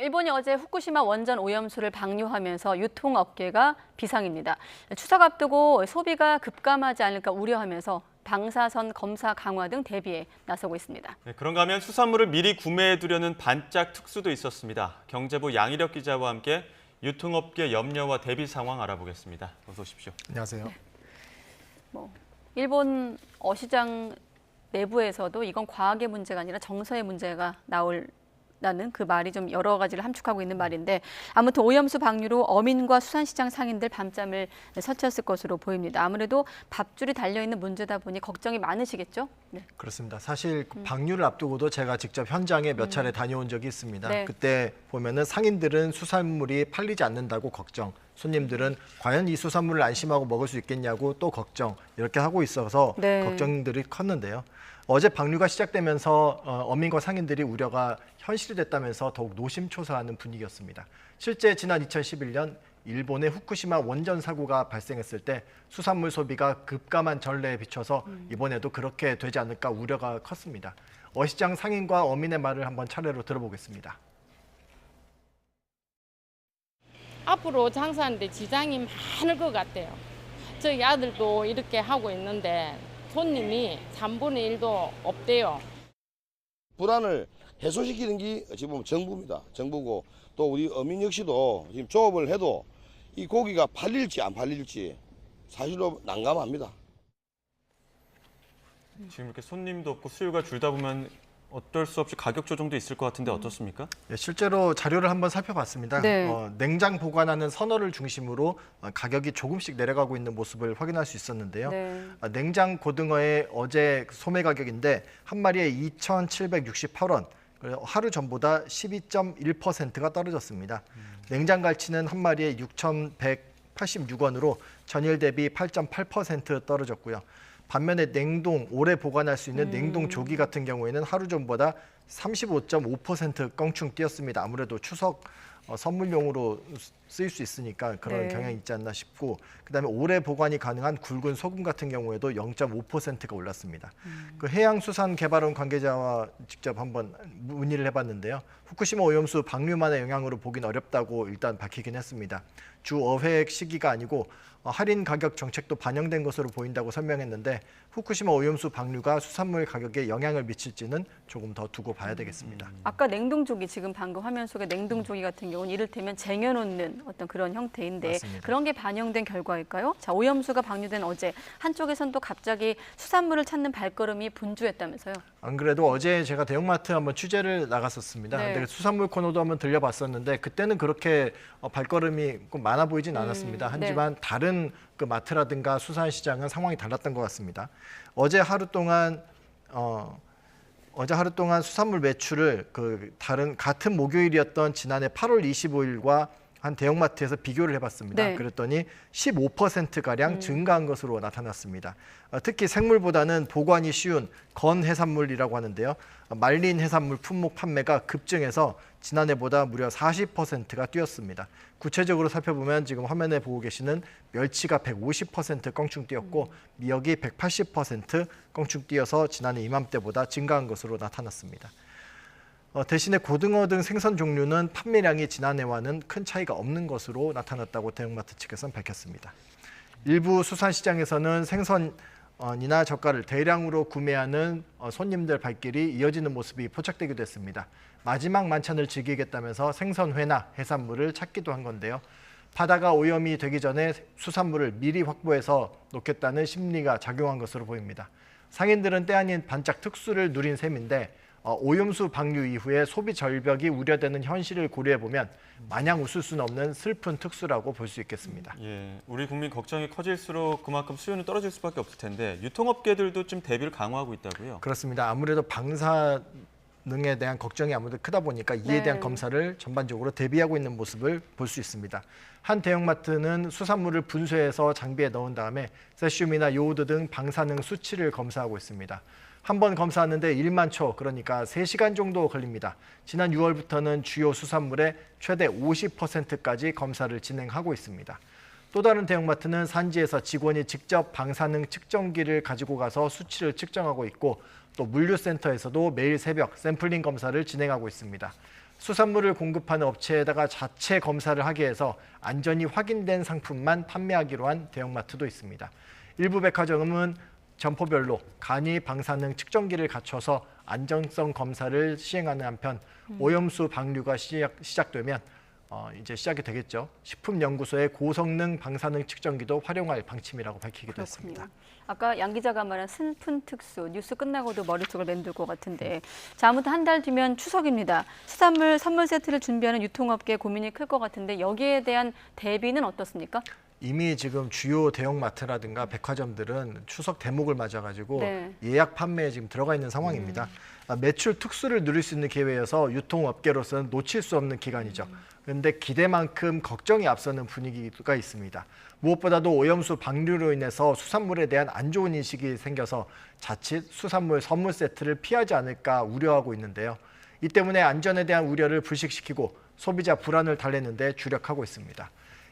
일본이 어제 후쿠시마 원전 오염수를 방류하면서 유통업계가 비상입니다. 추석 앞두고 소비가 급감하지 않을까 우려하면서 방사선 검사 강화 등 대비에 나서고 있습니다. 네, 그런가 하면 수산물을 미리 구매해두려는 반짝 특수도 있었습니다. 경제부 양희력 기자와 함께 유통업계 염려와 대비 상황 알아보겠습니다. 어서 오십시오. 안녕하세요. 일본 어시장 내부에서도 이건 과학의 문제가 아니라 정서의 문제가 나는 그 말이 좀 여러 가지를 함축하고 있는 말인데 아무튼 오염수 방류로 어민과 수산시장 상인들 밤잠을 설쳤을 것으로 보입니다. 아무래도 밥줄이 달려있는 문제다 보니 걱정이 많으시겠죠? 네. 그렇습니다. 사실 방류를 앞두고도 제가 직접 현장에 몇 차례 다녀온 적이 있습니다. 네. 그때 보면은 상인들은 수산물이 팔리지 않는다고 걱정, 손님들은 과연 이 수산물을 안심하고 먹을 수 있겠냐고 또 걱정, 이렇게 하고 있어서 네. 걱정들이 컸는데요. 어제 방류가 시작되면서 어민과 상인들이 우려가 현실이 됐다면서 더욱 노심초사하는 분위기였습니다. 실제 지난 2011년 일본의 후쿠시마 원전 사고가 발생했을 때 수산물 소비가 급감한 전례에 비춰서 이번에도 그렇게 되지 않을까 우려가 컸습니다. 어시장 상인과 어민의 말을 한번 차례로 들어보겠습니다. 앞으로 장사하는데 지장이 많을 것 같아요. 저희 아들도 이렇게 하고 있는데 손님이 3분의 1도 없대요. 불안을 해소시키는 게 어찌 보면 정부입니다. 정부고 또 우리 어민 역시도 지금 조업을 해도 이 고기가 팔릴지 안 팔릴지 사실로 난감합니다. 지금 이렇게 손님도 없고 수요가 줄다 보면 어쩔 수 없이 가격 조정도 있을 것 같은데 어떻습니까? 네, 실제로 자료를 한번 살펴봤습니다. 네. 냉장 보관하는 선어를 중심으로 가격이 조금씩 내려가고 있는 모습을 확인할 수 있었는데요. 네. 냉장 고등어의 어제 소매 가격인데 한 마리에 2,768원, 하루 전보다 12.1%가 떨어졌습니다. 냉장 갈치는 한 마리에 6,186원으로 전일 대비 8.8% 떨어졌고요. 반면에 냉동, 오래 보관할 수 있는 냉동 조기 같은 경우에는 하루 전보다 35.5% 껑충 뛰었습니다. 아무래도 추석 선물용으로 쓰일 수 있으니까 그런 네. 경향이 있지 않나 싶고, 그다음에 오래 보관이 가능한 굵은 소금 같은 경우에도 0.5%가 올랐습니다. 그 해양수산개발원 관계자와 직접 한번 문의를 해봤는데요. 후쿠시마 오염수 방류만의 영향으로 보긴 어렵다고 일단 밝히긴 했습니다. 주 어획 시기가 아니고 할인 가격 정책도 반영된 것으로 보인다고 설명했는데 후쿠시마 오염수 방류가 수산물 가격에 영향을 미칠지는 조금 더 두고 봐야 되겠습니다. 아까 냉동조기 지금 방금 화면 속에 냉동조기 같은 경우는 이를테면 쟁여놓는 어떤 그런 형태인데 맞습니다. 그런 게 반영된 결과일까요? 자, 오염수가 방류된 어제 한쪽에선 또 갑자기 수산물을 찾는 발걸음이 분주했다면서요? 안 그래도 어제 제가 대형마트 한번 취재를 나갔었습니다. 네. 근데 수산물 코너도 한번 들려봤었는데 그때는 그렇게 발걸음이 많아 보이진 않았습니다. 하지만 다른 그 마트라든가 수산시장은 상황이 달랐던 것 같습니다. 어제 하루 동안 수산물 매출을 같은 목요일이었던 지난해 8월 25일과 한 대형마트에서 비교를 해봤습니다. 네. 그랬더니 15%가량 증가한 것으로 나타났습니다. 특히 생물보다는 보관이 쉬운 건 해산물이라고 하는데요. 말린 해산물 품목 판매가 급증해서 지난해보다 무려 40%가 뛰었습니다. 구체적으로 살펴보면 지금 화면에 보고 계시는 멸치가 150% 껑충 뛰었고 미역이 180% 껑충 뛰어서 지난해 이맘때보다 증가한 것으로 나타났습니다. 대신에 고등어 등 생선 종류는 판매량이 지난해와는 큰 차이가 없는 것으로 나타났다고 대형마트 측에서는 밝혔습니다. 일부 수산시장에서는 생선이나 젓갈을 대량으로 구매하는 손님들 발길이 이어지는 모습이 포착되기도 했습니다. 마지막 만찬을 즐기겠다면서 생선회나 해산물을 찾기도 한 건데요. 바다가 오염이 되기 전에 수산물을 미리 확보해서 놓겠다는 심리가 작용한 것으로 보입니다. 상인들은 때 아닌 반짝 특수를 누린 셈인데 오염수 방류 이후에 소비 절벽이 우려되는 현실을 고려해보면 마냥 웃을 수는 없는 슬픈 특수라고 볼 수 있겠습니다. 예, 우리 국민 걱정이 커질수록 그만큼 수요는 떨어질 수밖에 없을 텐데 유통업계들도 좀 대비를 강화하고 있다고요? 그렇습니다. 아무래도 방사능에 대한 걱정이 아무래도 크다 보니까 이에 대한 네. 검사를 전반적으로 대비하고 있는 모습을 볼 수 있습니다. 한 대형마트는 수산물을 분쇄해서 장비에 넣은 다음에 세슘이나 요오드 등 방사능 수치를 검사하고 있습니다. 한 번 검사하는데 1만 초, 그러니까 3시간 정도 걸립니다. 지난 6월부터는 주요 수산물의 최대 50%까지 검사를 진행하고 있습니다. 또 다른 대형마트는 산지에서 직원이 직접 방사능 측정기를 가지고 가서 수치를 측정하고 있고 또 물류센터에서도 매일 새벽 샘플링 검사를 진행하고 있습니다. 수산물을 공급하는 업체에다가 자체 검사를 하게 해서 안전이 확인된 상품만 판매하기로 한 대형마트도 있습니다. 일부 백화점은 점포별로 간이 방사능 측정기를 갖춰서 안전성 검사를 시행하는 한편 오염수 방류가 시작되면 이제 시작이 되겠죠. 식품연구소의 고성능 방사능 측정기도 활용할 방침이라고 밝히기도 했습니다. 아까 양 기자가 말한 슬픈 특수, 뉴스 끝나고도 머릿속을 맴돌 것 같은데 자, 아무튼 한 달 뒤면 추석입니다. 수산물 선물 세트를 준비하는 유통업계 고민이 클 것 같은데 여기에 대한 대비는 어떻습니까? 이미 지금 주요 대형마트라든가 백화점들은 추석 대목을 맞아가지고 네. 예약 판매에 지금 들어가 있는 상황입니다. 매출 특수를 누릴 수 있는 기회여서 유통업계로서는 놓칠 수 없는 기간이죠. 그런데 기대만큼 걱정이 앞서는 분위기가 있습니다. 무엇보다도 오염수 방류로 인해서 수산물에 대한 안 좋은 인식이 생겨서 자칫 수산물 선물 세트를 피하지 않을까 우려하고 있는데요. 이 때문에 안전에 대한 우려를 불식시키고 소비자 불안을 달래는 데 주력하고 있습니다.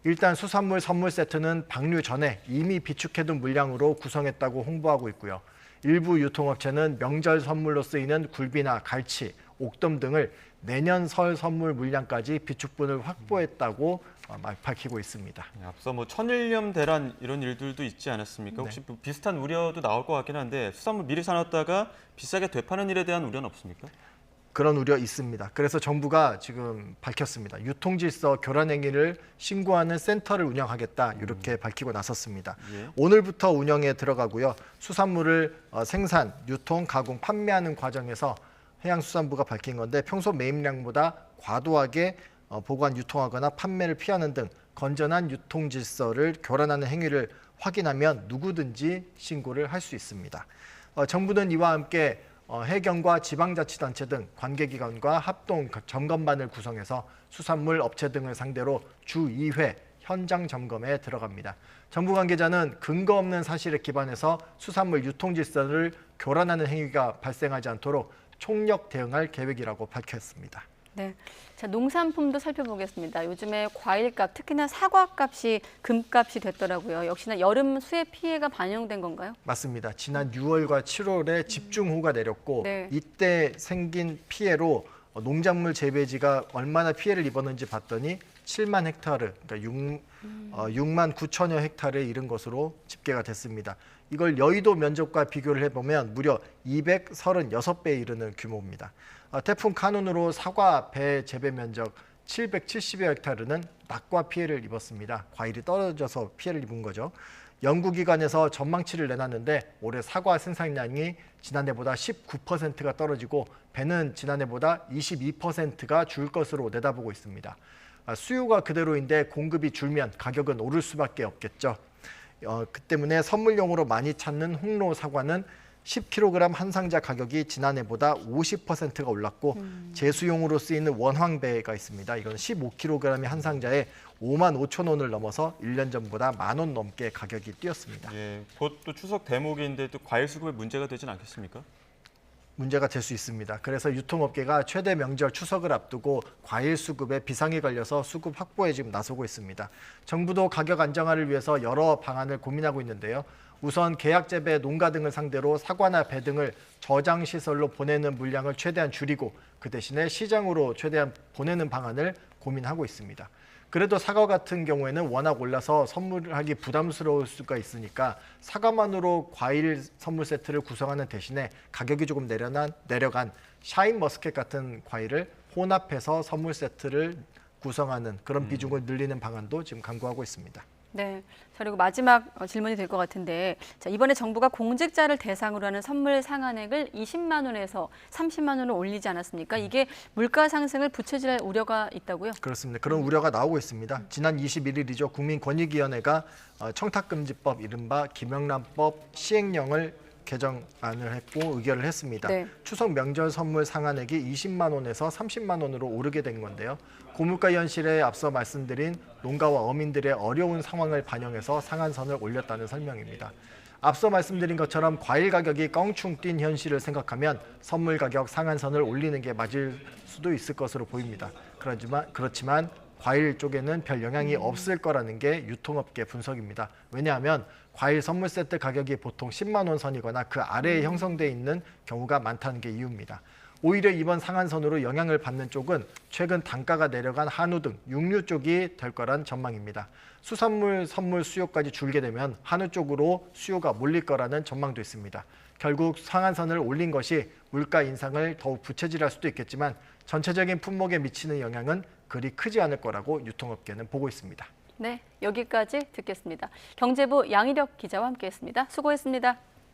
일단 수산물 선물 세트는 방류 전에 이미 비축해둔 물량으로 구성했다고 홍보하고 있고요. 일부 유통업체는 명절 선물로 쓰이는 굴비나 갈치, 옥돔 등을 내년 설 선물 물량까지 비축분을 확보했다고 밝히고 있습니다. 앞서 뭐 천일염 대란 이런 일들도 있지 않았습니까? 혹시 뭐 비슷한 우려도 나올 것 같긴 한데 수산물 미리 사놨다가 비싸게 되파는 일에 대한 우려는 없습니까? 그런 우려 있습니다. 그래서 정부가 지금 밝혔습니다. 유통질서 교란 행위를 신고하는 센터를 운영하겠다 이렇게 밝히고 나섰습니다. 예. 오늘부터 운영에 들어가고요. 수산물을 생산, 유통, 가공, 판매하는 과정에서 해양수산부가 밝힌 건데 평소 매입량보다 과도하게 보관, 유통하거나 판매를 피하는 등 건전한 유통질서를 교란하는 행위를 확인하면 누구든지 신고를 할 수 있습니다. 정부는 이와 함께 해경과 지방자치단체 등 관계기관과 합동 점검반을 구성해서 수산물 업체 등을 상대로 주 2회 현장 점검에 들어갑니다. 정부 관계자는 근거 없는 사실에 기반해서 수산물 유통 질서를 교란하는 행위가 발생하지 않도록 총력 대응할 계획이라고 밝혔습니다. 네, 자 농산품도 살펴보겠습니다. 요즘에 과일값, 특히나 사과값이 금값이 됐더라고요. 역시나 여름 수해 피해가 반영된 건가요? 맞습니다. 지난 6월과 7월에 집중호우가 내렸고 네. 이때 생긴 피해로 농작물 재배지가 얼마나 피해를 입었는지 봤더니 7만 헥타르, 그러니까 6만 9천여 헥타르에 이른 것으로 집계가 됐습니다. 이걸 여의도 면적과 비교를 해보면 무려 236배에 이르는 규모입니다. 태풍 카눈으로 사과 배 재배 면적 770여 헥타르는 낙과 피해를 입었습니다. 과일이 떨어져서 피해를 입은 거죠. 연구기관에서 전망치를 내놨는데 올해 사과 생산량이 지난해보다 19%가 떨어지고 배는 지난해보다 22%가 줄 것으로 내다보고 있습니다. 수요가 그대로인데 공급이 줄면 가격은 오를 수밖에 없겠죠. 그 때문에 선물용으로 많이 찾는 홍로 사과는 10kg 한 상자 가격이 지난해보다 50%가 올랐고 제수용으로 쓰이는 원황배가 있습니다. 이건 15kg의 한 상자에 5만 5천 원을 넘어서 1년 전보다 10,000원 넘게 가격이 뛰었습니다. 예, 곧 또 추석 대목인데 또 과일 수급에 문제가 되진 않겠습니까? 문제가 될 수 있습니다. 그래서 유통업계가 최대 명절 추석을 앞두고 과일 수급에 비상이 걸려서 수급 확보에 지금 나서고 있습니다. 정부도 가격 안정화를 위해서 여러 방안을 고민하고 있는데요. 우선 계약 재배 농가 등을 상대로 사과나 배 등을 저장 시설로 보내는 물량을 최대한 줄이고 그 대신에 시장으로 최대한 보내는 방안을 고민하고 있습니다. 그래도 사과 같은 경우에는 워낙 올라서 선물하기 부담스러울 수가 있으니까 사과만으로 과일 선물 세트를 구성하는 대신에 가격이 조금 내려간 샤인머스켓 같은 과일을 혼합해서 선물 세트를 구성하는 그런 비중을 늘리는 방안도 지금 강구하고 있습니다. 네. 자, 그리고 마지막 질문이 될 것 같은데 자, 이번에 정부가 공직자를 대상으로 하는 선물 상한액을 20만 원에서 30만 원을 올리지 않았습니까? 이게 물가 상승을 부채질할 우려가 있다고요? 그렇습니다. 그런 우려가 나오고 있습니다. 지난 21일이죠. 국민권익위원회가 청탁금지법 이른바 김영란법 시행령을 개정안을 했고 의결을 했습니다. 네. 추석 명절 선물 상한액이 20만 원에서 30만 원으로 오르게 된 건데요. 고물가 현실에 앞서 말씀드린 농가와 어민들의 어려운 상황을 반영해서 상한선을 올렸다는 설명입니다. 앞서 말씀드린 것처럼 과일 가격이 껑충 뛴 현실을 생각하면 선물 가격 상한선을 올리는 게 맞을 수도 있을 것으로 보입니다. 그렇지만 과일 쪽에는 별 영향이 없을 거라는 게 유통업계 분석입니다. 왜냐하면 과일 선물 세트 가격이 보통 10만 원 선이거나 그 아래에 형성돼 있는 경우가 많다는 게 이유입니다. 오히려 이번 상한선으로 영향을 받는 쪽은 최근 단가가 내려간 한우 등 육류 쪽이 될 거란 전망입니다. 수산물 선물 수요까지 줄게 되면 한우 쪽으로 수요가 몰릴 거라는 전망도 있습니다. 결국 상한선을 올린 것이 물가 인상을 더욱 부채질할 수도 있겠지만 전체적인 품목에 미치는 영향은 그리 크지 않을 거라고 유통업계는 보고 있습니다. 네, 여기까지 듣겠습니다. 경제부 양희력 기자와 함께했습니다. 수고했습니다.